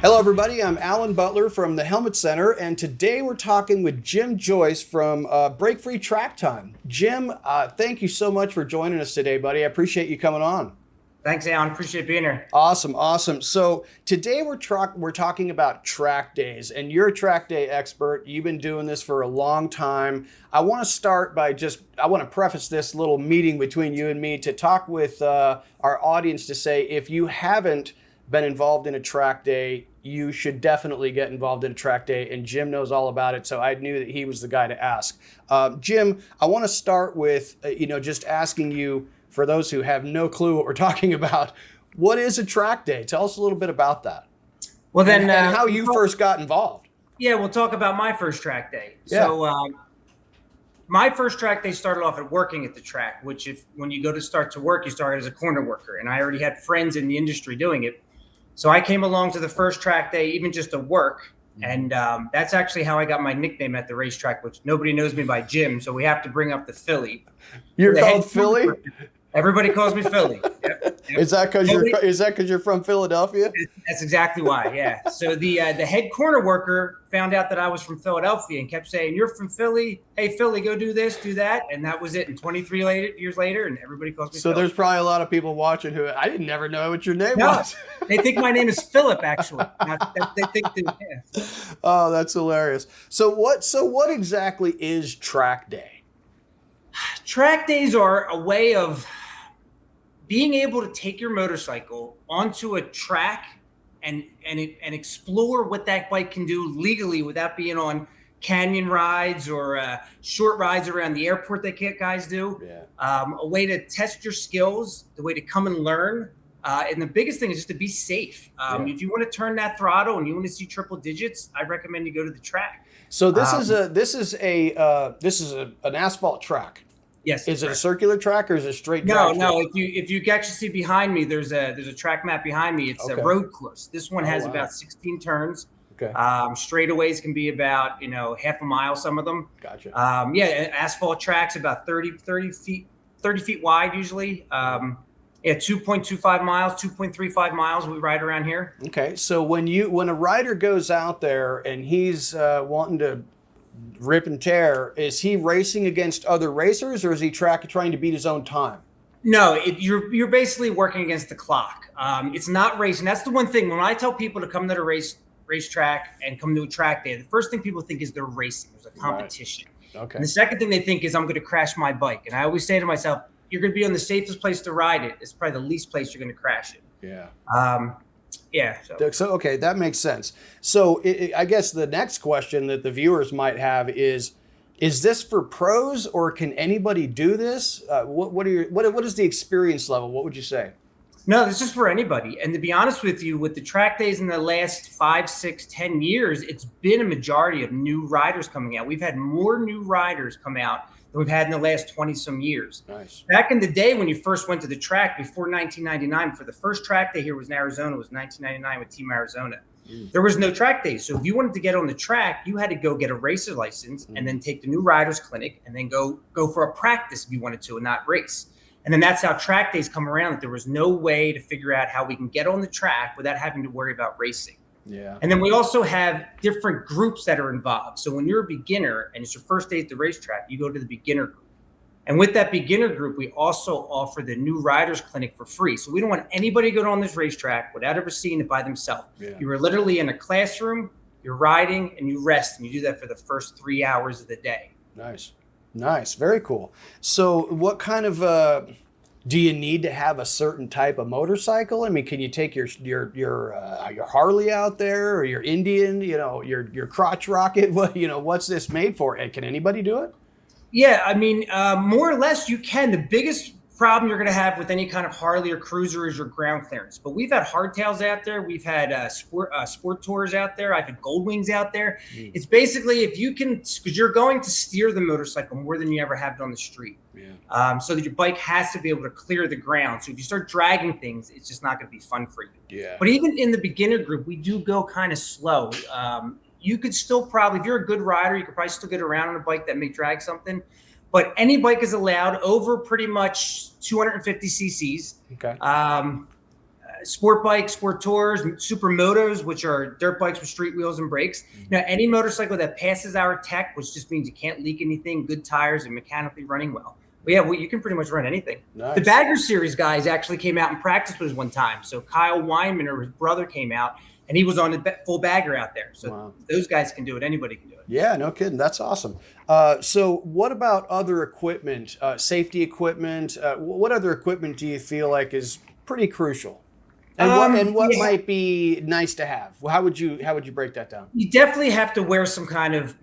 Hello, everybody. I'm Alan Butler from the Helmet Center, and today we're talking with Jim Joyce from Break Free Track Time. Jim, thank you so much for joining us today, buddy. I appreciate you coming on. Thanks, Alan. Appreciate being here. Awesome. So today we're talking about track days, and you're a track day expert. You've been doing this for a long time. I want to start by I want to preface this little meeting between you and me to talk with our audience to say, if you haven't been involved in a track day, you should definitely get involved in a track day, and Jim knows all about it, so I knew that he was the guy to ask. Jim, I want to start with just asking you, for those who have no clue what we're talking about, what is a track day? Tell us a little bit about that. Well, then, and how you first got involved. Yeah, we'll talk about my first track day. Yeah. So my first track day started off at working at the track, which when you go to start to work, you start as a corner worker, and I already had friends in the industry doing it. So I came along to the first track day, even just to work. And that's actually how I got my nickname at the racetrack, which nobody knows me by Jim. So we have to bring up the Philly. You're called Philly? Everybody calls me Philly. Yep. Is that because you're from Philadelphia? That's exactly why. Yeah. So the head corner worker found out that I was from Philadelphia and kept saying, "You're from Philly. Hey, Philly, go do this, do that." And that was it. And 23 years later, and everybody calls me. So Philly. There's probably a lot of people watching who I didn't never know what your name was. They think my name is Philip, actually. They think that, yeah. Oh, that's hilarious. So what exactly is track day? Track days are a way of being able to take your motorcycle onto a track and explore what that bike can do legally without being on canyon rides or short rides around the airport that guys do. Yeah. A way to test your skills, the way to come and learn. And the biggest thing is just to be safe. If you want to turn that throttle and you want to see triple digits, I recommend you go to the track. So this is an asphalt track. Yes. Is it a circular track or is it a straight drag? No. If you actually see behind me, there's a track map behind me. It's a road course. This one has about 16 turns. Okay. Straightaways can be about half a mile. Some of them. Gotcha. Asphalt tracks about 30 feet wide usually. 2.25 miles, 2.35 miles. We ride around here. Okay. So when a rider goes out there and he's wanting to rip and tear, is he racing against other racers or is he trying to beat his own time? No, you're basically working against the clock. It's not racing. That's the one thing when I tell people to come to the racetrack and come to a track day, the first thing people think is they're racing. There's a competition. Right. Okay. And the second thing they think is I'm going to crash my bike. And I always say to myself, you're going to be on the safest place to ride it. It's probably the least place you're going to crash it. Yeah. So okay, that makes sense. So I guess the next question that the viewers might have is this for pros or can anybody do this? What is the experience level? What would you say? No, this is for anybody. And to be honest with you, with the track days in the last 5, 6, 10 years, it's been a majority of new riders coming out. We've had more new riders come out than we've had in the last 20 some years. Nice. Back in the day when you first went to the track before 1999, for the first track day here was in Arizona, it was 1999 with Team Arizona. There was no track days. So if you wanted to get on the track, you had to go get a racer license and then take the new riders clinic and then go for a practice if you wanted to and not race. And then that's how track days come around, that there was no way to figure out how we can get on the track without having to worry about racing. Yeah. And then we also have different groups that are involved. So when you're a beginner and it's your first day at the racetrack, you go to the beginner group. And with that beginner group, we also offer the new riders clinic for free. So we don't want anybody to go on this racetrack without ever seeing it by themselves. Yeah. You are literally in a classroom, you're riding, and you rest. And you do that for the first 3 hours of the day. Nice. Very cool. So what kind of do you need to have a certain type of motorcycle? I mean, can you take your Harley out there or your Indian, your crotch rocket? What's this made for? And can anybody do it? Yeah, I mean, more or less you can. The biggest problem you're going to have with any kind of Harley or cruiser is your ground clearance. But we've had hardtails out there. We've had sport tours out there. I've had gold wings out there. It's basically if you can, because you're going to steer the motorcycle more than you ever have it on the street. Yeah. So that your bike has to be able to clear the ground. So if you start dragging things, it's just not going to be fun for you. Yeah. But even in the beginner group, we do go kind of slow. You could still probably, if you're a good rider, you could probably still get around on a bike that may drag something. But any bike is allowed over pretty much 250 cc's. Okay. sport bikes, sport tours, supermotos, which are dirt bikes with street wheels and brakes. Now, any motorcycle that passes our tech, which just means you can't leak anything, good tires, and mechanically running well. But yeah, you can pretty much run anything. Nice. The Bagger Series guys actually came out and practiced with us one time. So Kyle Weinman, or his brother, came out, and he was on the full bagger out there. So those guys can do it. Anybody can do it. Yeah, no kidding. That's awesome. So what about other equipment, safety equipment? What other equipment do you feel like is pretty crucial? And what might be nice to have? How would you break that down? You definitely have to wear some kind of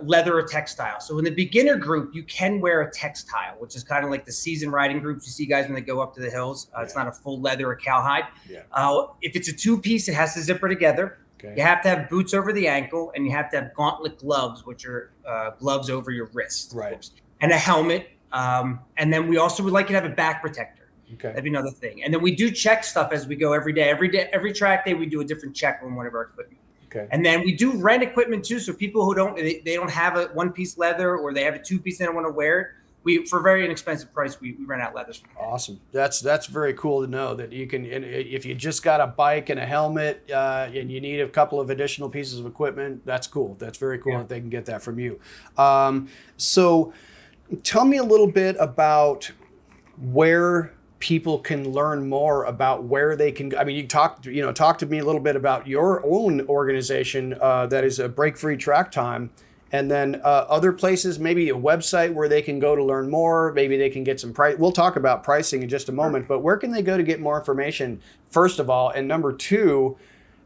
leather or textile. So in the beginner group, you can wear a textile, which is kind of like the season riding groups you see guys when they go up to the hills. It's not a full leather or cowhide. Yeah. If it's a two-piece, it has to zipper together. Okay. You have to have boots over the ankle, and you have to have gauntlet gloves, which are gloves over your wrist, right? And a helmet. And then we also would like you to have a back protector. Okay. That'd be another thing. And then we do check stuff as we go every day. Every track day, we do a different check on one of our equipment. Okay. And then we do rent equipment too. So people who don't have a one-piece leather, or they have a two-piece and they don't want to wear it, for a very inexpensive price, we rent out leathers. Awesome. That's very cool to know that you can, if you just got a bike and a helmet and you need a couple of additional pieces of equipment, that's cool. That's very cool that they can get that from you. So tell me a little bit about where people can learn more about where they can. I mean, you talk to me a little bit about your own organization that is a Break Free Track Time, and then other places, maybe a website where they can go to learn more. Maybe they can get some price. We'll talk about pricing in just a moment, but where can they go to get more information, first of all? And number two,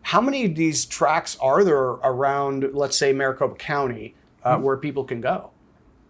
how many of these tracks are there around, let's say, Maricopa County, where people can go?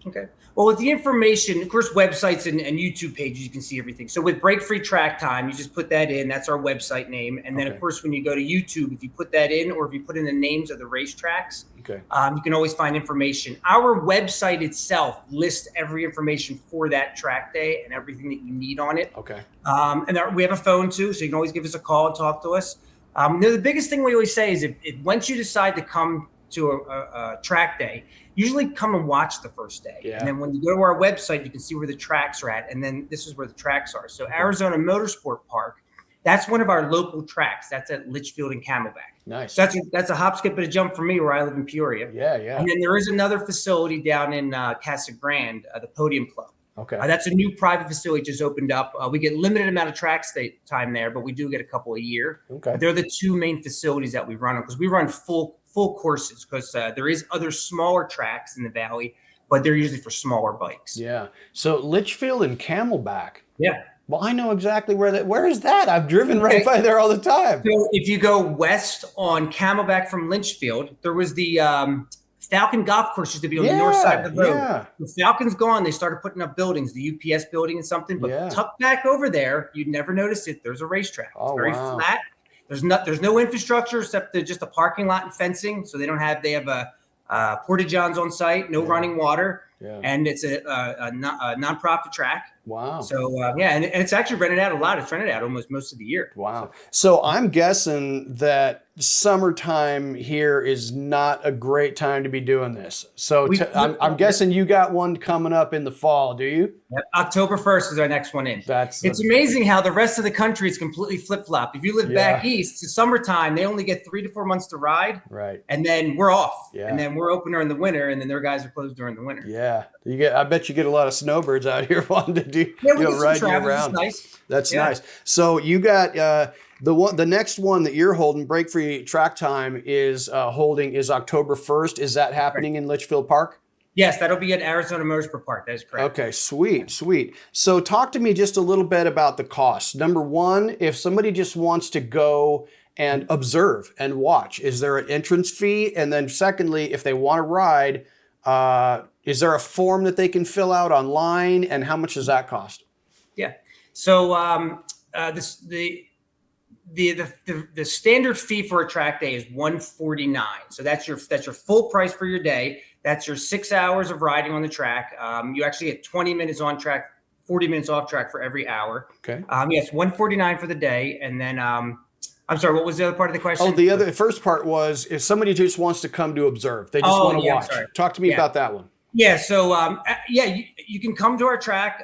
Okay. Well, with the information, of course, websites and YouTube pages, you can see everything. So with Break Free Track Time, you just put that in. That's our website name. And then, of course, when you go to YouTube, if you put that in, or if you put in the names of the racetracks, you can always find information. Our website itself lists every information for that track day and everything that you need on it. Okay. And we have a phone, too, so you can always give us a call and talk to us. The biggest thing we always say is if once you decide to come to a track day, usually come and watch the first day. Yeah. And then when you go to our website, you can see where the tracks are at. And then this is where the tracks are. So Arizona Motorsport Park, that's one of our local tracks. That's at Litchfield and Camelback. Nice. So that's a hop, skip, and a jump for me where I live in Peoria. Yeah, yeah. And then there is another facility down in Casa Grande, the Podium Club. Okay. That's a new private facility just opened up. We get limited amount of track time there, but we do get a couple a year. Okay. They're the two main facilities that we run on, because we run full courses, because there is other smaller tracks in the valley, but they're usually for smaller bikes. Yeah. So Litchfield and Camelback. Yeah. Well, I know exactly where is that? I've driven right by there all the time. So if you go west on Camelback from Litchfield, there was the Falcon Golf Course used to be on the north side of the road. Yeah. The Falcon's gone. They started putting up buildings, the UPS building and something, but tucked back over there, you'd never notice it. There's a racetrack. It's very flat. There's no infrastructure except just a parking lot and fencing. So they have a porta-johns on site, no running water, and it's a nonprofit track. Wow. So and it's actually rented out a lot. It's rented out almost most of the year. Wow. So I'm guessing that summertime here is not a great time to be doing this. So I'm guessing you got one coming up in the fall, do you? Yep. October 1st is our next one in. It's amazing how the rest of the country is completely flip-flop. If you live back east, it's summertime, they only get 3 to 4 months to ride. Right. And then we're off. Yeah. And then we're open during the winter, and then their guys are closed during the winter. Yeah. I bet you get a lot of snowbirds out here wanting to ride you around. Nice. That's nice. So you got the next one that you're holding, Break Free Track Time, is October 1st. Is that happening in Litchfield Park? Yes, that'll be at Arizona Motorsport Park. That is correct. Okay, sweet. So talk to me just a little bit about the cost. Number one, if somebody just wants to go and observe and watch, is there an entrance fee? And then secondly, if they want to ride, is there a form that they can fill out online, and how much does that cost? Yeah. So the standard fee for a track day is $149. So that's your full price for your day. That's your 6 hours of riding on the track. You actually get 20 minutes on track, 40 minutes off track for every hour. Okay. Yes, $149 for the day, and then I'm sorry, what was the other part of the question? Oh, the first part was if somebody just wants to come to observe, they just want to watch. Sorry. Talk to me about that one. Yeah, so yeah, you can come to our track.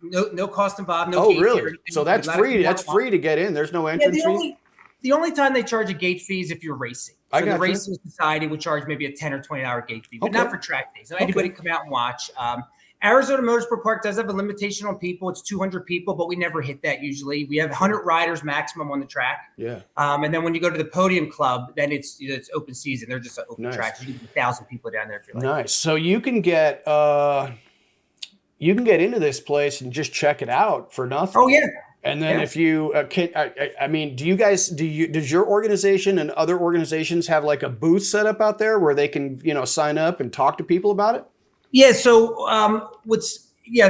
No cost involved, no Oh, gate fee or really? anything. So that's We let it free. come That's out. free to get in. There's no Yeah, entrance fee. the only time they charge a gate fee is if you're racing. I So the got you. Racing Society would charge maybe a 10 or $20 gate fee, but Okay. not for track days. So anybody Okay. can come out and watch. Arizona Motorsport Park does have a limitation on people. It's 200 people, but we never hit that usually. We have 100 riders maximum on the track. Yeah. And then when you go to the Podium Club, then it's open season. They're just an open Nice. track. So you can get 1,000 people down there if you like. Nice. So you can get into this place and just check it out for nothing. Oh yeah. And then Yeah. if you I mean, does your organization and other organizations have like a booth set up out there where they can, sign up and talk to people about it? Yeah. So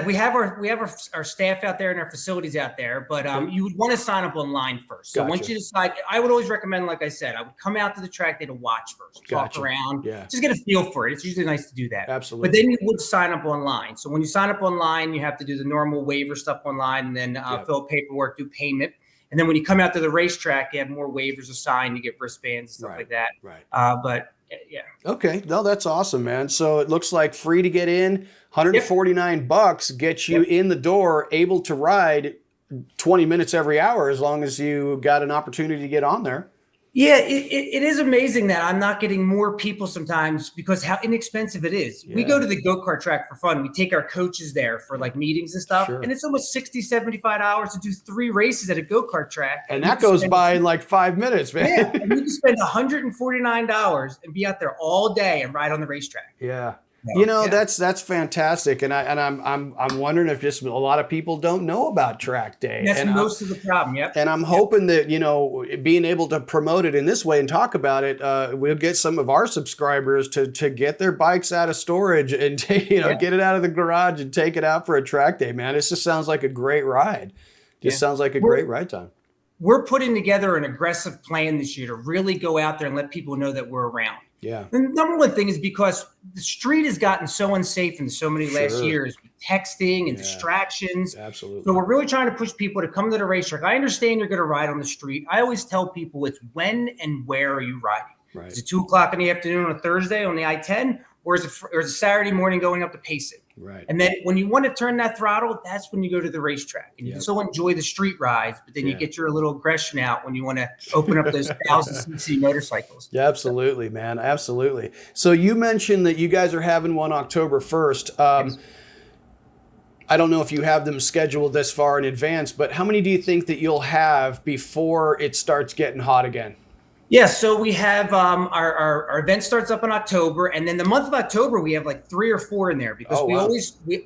we have our staff out there and our facilities out there, but you would want to sign up online first. So once Gotcha. you decide, I would always recommend, like I said, I would come out to the track day to watch first, talk Gotcha. around, Yeah. just get a feel for it. It's usually nice to do that. Absolutely. But then you would sign up online. So when you sign up online, you have to do the normal waiver stuff online, and then fill out paperwork, do payment. And then when you come out to the racetrack, you have more waivers assigned. You get wristbands and stuff like that. Right. But yeah. Okay. No, that's awesome, man. So it looks like free to get in, $149 gets you in the door, able to ride 20 minutes every hour as long as you got an opportunity to get on there. Yeah, it is amazing that I'm not getting more people sometimes because how inexpensive it is. Yeah. We go to the go-kart track for fun. We take our coaches there for like meetings and stuff. Sure. And it's almost $60, $75 to do 3 races at a go-kart track. And that goes by in like 5 minutes, man. Yeah, and you can spend $149 and be out there all day and ride on the racetrack. Yeah. So, that's fantastic, and I'm wondering if just a lot of people don't know about track day. That's and most of the problem. Yep. And I'm hoping that being able to promote it in this way and talk about it, we'll get some of our subscribers to get their bikes out of storage and get it out of the garage and take it out for a track day. Man, this just sounds like a great ride. Sounds like a great ride time. We're putting together an aggressive plan this year to really go out there and let people know that we're around. Yeah. The number one thing is because the street has gotten so unsafe in so many last years with texting and distractions. Absolutely. So we're really trying to push people to come to the racetrack. I understand you're going to ride on the street. I always tell people it's when and where are you riding? Right. Is it 2:00 in the afternoon on a Thursday on the I-10, or is it a Saturday morning going up to Payson? Right. And then when you want to turn that throttle, that's when you go to the racetrack. And you can still enjoy the street rides, but then you get your little aggression out when you want to open up those 1,000cc motorcycles. Yeah, absolutely, man. Absolutely. So you mentioned that you guys are having one October 1st. I don't know if you have them scheduled this far in advance, but how many do you think that you'll have before it starts getting hot again? Yeah, so we have our event starts up in October, and then the month of October we have like 3 or 4 in there because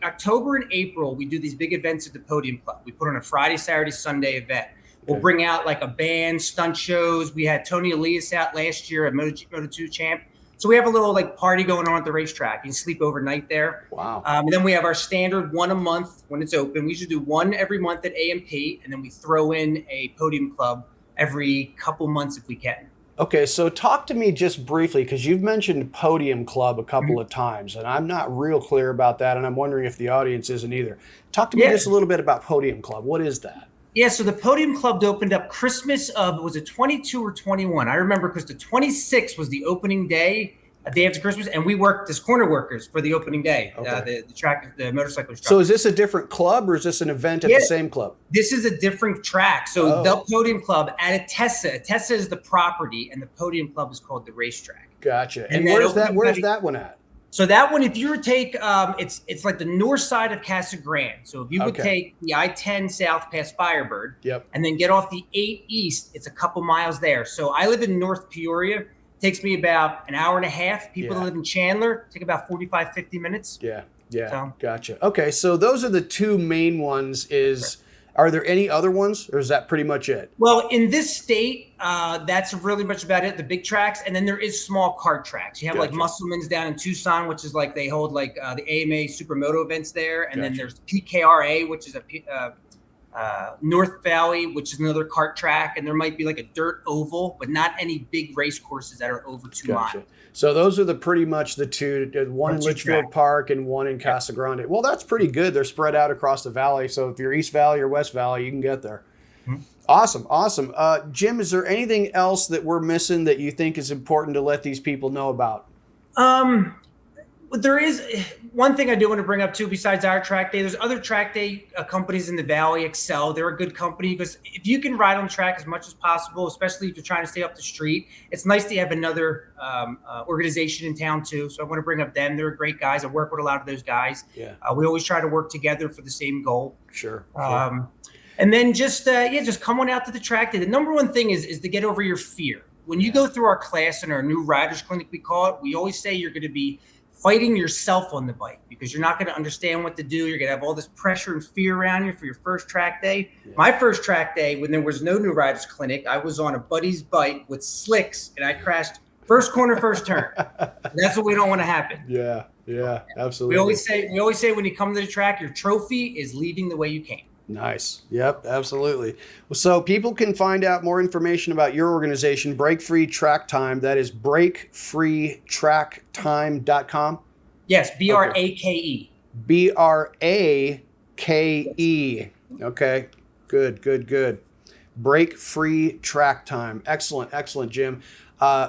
October and April we do these big events at the Podium Club. We put on a Friday, Saturday, Sunday event. We'll bring out like a band, stunt shows. We had Tony Elias out last year at Moto2 champ. So we have a little like party going on at the racetrack. You can sleep overnight there. Wow. And then we have our standard one a month when it's open. We usually do one every month at AMP, and then we throw in a Podium Club every couple months if we can. Okay, so talk to me just briefly, because you've mentioned Podium Club a couple of times, and I'm not real clear about that, and I'm wondering if the audience isn't either. Talk to me just a little bit about Podium Club. What is that? Yeah, so the Podium Club opened up Christmas of, was it 22 or 21? I remember because the 26th was the opening day, a day after Christmas, and we worked as corner workers for the opening day, the motorcycle instructor. So is this a different club, or is this an event at the same club? This is a different track. So the Podium Club at Atessa is the property, and the Podium Club is called the racetrack. Gotcha. And where's that one at? So that one, if you were to take, it's like the north side of Casa Grande. So if you would take the I-10 south past Firebird, and then get off the 8 east, it's a couple miles there. So I live in North Peoria. Takes me about an hour and a half. People that live in Chandler take about 45, 50 minutes. Yeah. Gotcha. Okay, so those are the 2 main ones. Are there any other ones, or is that pretty much it? Well, in this state, that's really much about it, the big tracks. And then there is small kart tracks. You have like Musselman's down in Tucson, which is like they hold like the AMA Supermoto events there. And then there's PKRA, which is a North Valley, which is another kart track, and there might be like a dirt oval, but not any big race courses that are over 2 miles. So those are pretty much the 2, one in Litchfield Park and one in Casa Grande. Well, that's pretty good. They're spread out across the valley, so if you're East Valley or West Valley, you can get there. Awesome. Jim, is there anything else that we're missing that you think is important to let these people know about? There is one thing I do want to bring up too, besides our track day. There's other track day companies in the Valley, Excel. They're a good company because if you can ride on track as much as possible, especially if you're trying to stay up the street, it's nice to have another organization in town too. So I want to bring up them. They're great guys. I work with a lot of those guys. Yeah. We always try to work together for the same goal. Sure. And then just come on out to the track day. The number one thing is to get over your fear. When you go through our class in our new riders clinic, we call it, we always say you're going to be fighting yourself on the bike because you're not going to understand what to do. You're going to have all this pressure and fear around you for your first track day. Yeah. My first track day, when there was no new riders clinic, I was on a buddy's bike with slicks and I crashed first corner, first turn. That's what we don't want to happen. Yeah, absolutely. We always say when you come to the track, your trophy is leaving the way you came. Nice. Yep, absolutely. So people can find out more information about your organization, Break Free Track Time. That is breakfreetracktime.com. Yes, BRAKE. BRAKE. Okay, good. Break Free Track Time. Excellent, Jim.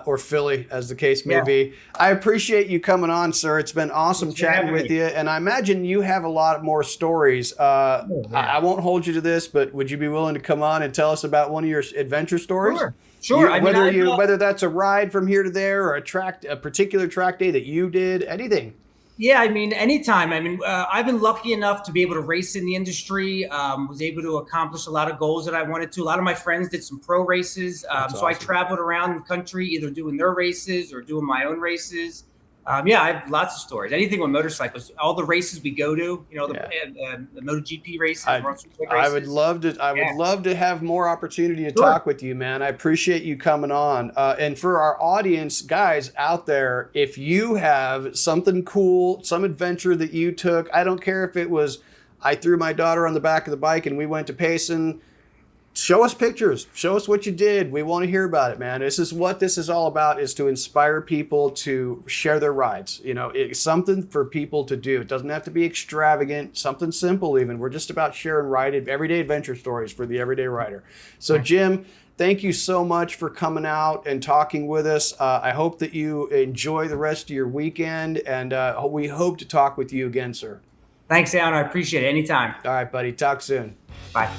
Or Philly, as the case may be. I appreciate you coming on, sir. It's been awesome chatting with you. And I imagine you have a lot more stories. I won't hold you to this, but would you be willing to come on and tell us about one of your adventure stories? Sure. Whether that's a ride from here to there or a particular track day that you did, anything. Yeah, I mean, anytime. I mean, I've been lucky enough to be able to race in the industry, was able to accomplish a lot of goals that I wanted to. A lot of my friends did some pro races. So awesome. I traveled around the country, either doing their races or doing my own races. I have lots of stories. Anything with motorcycles, all the races we go to, the MotoGP races. I would love to have more opportunity to talk with you, man. I appreciate you coming on. And for our audience, guys out there, if you have something cool, some adventure that you took, I don't care if it was, I threw my daughter on the back of the bike and we went to Payson. Show us pictures. Show us what you did. We want to hear about it, man. This is what this is all about, is to inspire people to share their rides. It's something for people to do. It doesn't have to be extravagant, something simple even. We're just about sharing everyday adventure stories for the everyday rider. So Jim, thank you so much for coming out and talking with us. I hope that you enjoy the rest of your weekend, and we hope to talk with you again, sir. Thanks, Alan. I appreciate it. Anytime. All right, buddy. Talk soon. Bye.